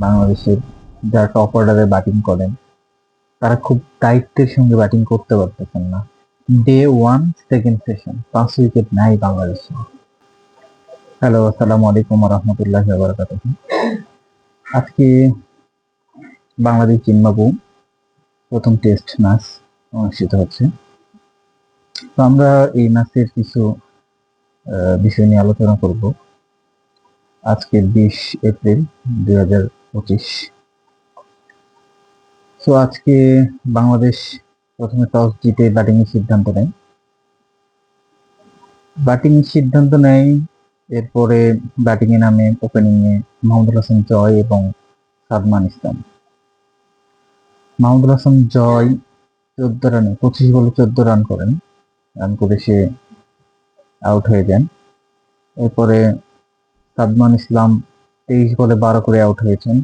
বাংলাদেশের যারা টপ অর্ডারে ব্যাটিং করেন তারা খুব দায়িত্বের সঙ্গে ব্যাটিং করতে পারতেছেন না। Day one second session 5 wicket নাই বাংলাদেশে। হ্যালো, আসসালামু আলাইকুম রহমতুল্লাহ বারাকাতুহ। আজকে বাংলাদেশ জিম্বাবু প্রথম টেস্ট ম্যাচ অনুষ্ঠিত হচ্ছে। তো আমরা এই ম্যাচের কিছু বিষয় নিয়ে আলোচনা করব। আজকে 20 এপ্রিল 2025। তো আজকে বাংলাদেশ প্রথমে টস জিতে ব্যাটিং এর সিদ্ধান্ত নেয়। এরপরে ব্যাটিং এ নামে ওপেনিং এ মাহমুদুল হাসান জয় এবং সাদমান ইসলাম। মাহমুদুল হাসান জয় 14 রানে 25 বলে 14 রান করে সে আউট হয়ে যান। এরপরে সাদমান ইসলাম 23 বলে 12 করে আউট হয়েছেন।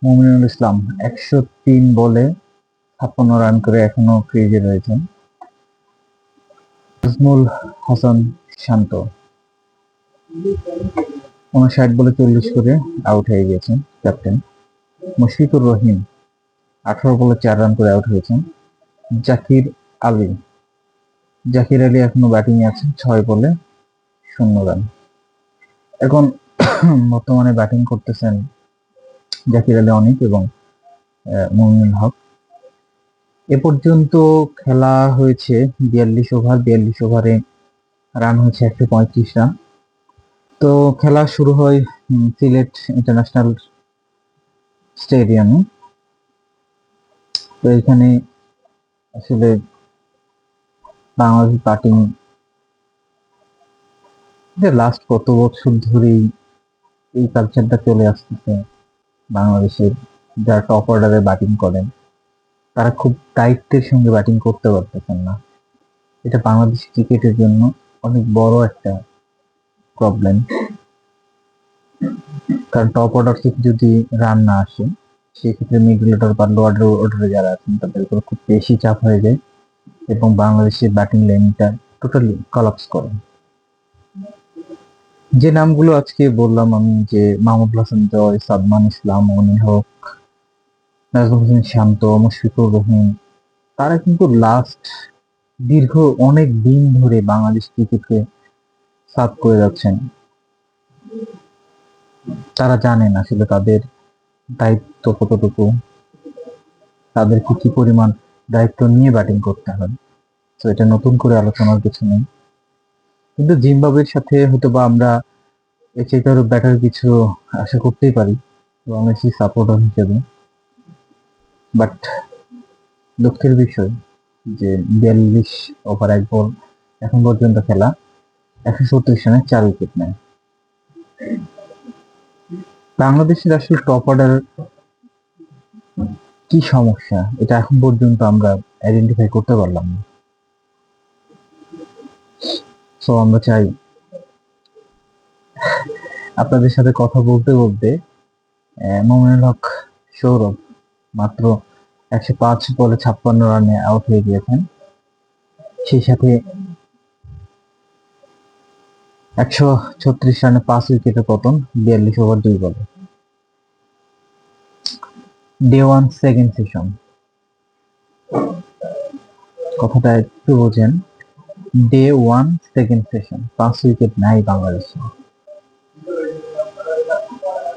মুমিনুল ইসলাম 103 বলে 56 রান করে এখনো ক্রিজে রয়েছেন। নাজমুল হাসান শান্ত 59 বলে 40 করে আউট হয়ে গেছেন ক্যাপ্টেন। মুশফিকুর রহিম 18 বলে 4 রান করে আউট হয়েছেন। জাকির আলী এখনো ব্যাটিং এ আছেন 6 বলে 0 রান। এখন বর্তমানে ব্যাটিং করতেছেন জাকির আলী অনিক এবং মুমিনুল হক। এ পর্যন্ত খেলা হয়েছে 42 ওভারে রান হয়েছে 135 রান। তো খেলা শুরু হয় সিলেট ইন্টারন্যাশনাল স্টেডিয়ামে। তো এখানে আসলে বাংলাদেশ ব্যাটিং লাস্ট কত বছর ধরেই এই কালচারটা চলে আসতেছে। বাংলাদেশের যারা টপ অর্ডারে ব্যাটিং করেন তারা খুব দায়িত্বের সঙ্গে ব্যাটিং করতে পারতেছেন না। এটা বাংলাদেশ ক্রিকেটের জন্য অনেক বড় একটা প্রবলেম। কারণ টপ অর্ডার থেকে যদি রান না আসে, সেক্ষেত্রে মিডল অর্ডার বা লোয়ার অর্ডারে যারা আছেন তাদের উপর খুব বেশি চাপ হয়ে যায় এবং বাংলাদেশের ব্যাটিং লাইনটা টোটালি কলাপস করে। যে নামগুলো আজকে বললাম আমি, যে মাহমুদুল হাসান জয়, সাদমান ইসলাম, মনির হক, নাজমুল হোসেন শান্ত, মুশফিকুর রহিম, তারা কিন্তু লাস্ট দীর্ঘ অনেক দিন ধরে বাংলাদেশ ক্রিকেটকে সার্ভ করে যাচ্ছেন। তারা জানেন আসলে তাদের দায়িত্ব কতটুকু, তাদেরকে কি পরিমাণ দায়িত্ব নিয়ে ব্যাটিং করতে হয়। তো এটা নতুন করে আলোচনার কিছু নেই। কিন্তু জিম্বাবুয়ের সাথে হয়তো বা আমরা এর চেয়ে আরো বেটার কিছু আশা করতেই পারি বাংলাদেশি সাপোর্টার হিসেবে। বাট দুঃখের বিষয় যে 42 ওভার 1 বল এখন পর্যন্ত খেলা 137 রানে 4 উইকেট নেয়। বাংলাদেশের আসলে টপ অর্ডার কি সমস্যা, এটা এখন পর্যন্ত আমরা আইডেন্টিফাই করতে পারলাম না। সো আমরা চাই আপনাদের সাথে কথা বলতে বলতে মোমিনুল হক সৌরভ মাত্র 105 বলে 56 রানে আউট হয়ে গিয়েছেন। সেই সাথে 136 রানে 5 উইকেটে পতন 42 ওভার 2 বলে। ডে ওয়ান সেকেন্ড সেশন, কথাটা একটু বোঝেন। Day one second session 5 wicket নাই বাংলাদেশে।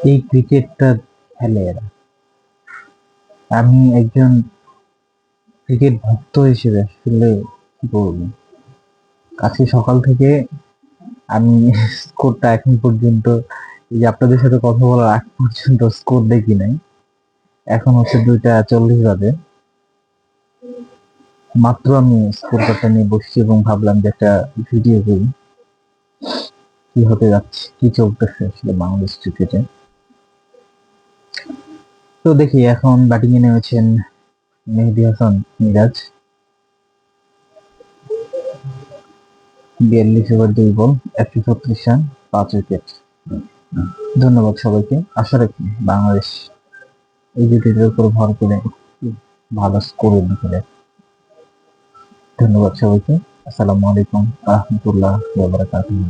এই ক্রিকেটটা খেলে এরা। আমি একজন ক্রিকেট ভক্ত হিসেবে আসলে কি বলবো, আজকে সকাল থেকে আমি স্কোরটা এখন পর্যন্ত, এই যে আপনাদের সাথে কথা বলার আগ পর্যন্ত স্কোর দেখি নাই। এখন হচ্ছে 2:40 বাজে। মাত্র আমি স্কোর কার্ডটা নিয়ে বসছি এবং ভাবলাম যে একটা ভিডিও করি, কি হতে যাচ্ছে, কি চলতেছে আসলে বাংলাদেশ ক্রিকেটে। তো দেখি, এখন ব্যাটিং এ নেমেছেন মেহেদী হাসান মিরাজ। 42 ওভার 2 বল 136 রান 5 উইকেট। ধন্যবাদ সবাইকে। আশা রাখি বাংলাদেশ এই ভিডিওটির উপর ভর করে ভালো স্কোরের দিকে যায়। ধন্যবাদ সবাইকে। আসসালামু আলাইকুম রহমতুল্লাহ বারাকাতুহু।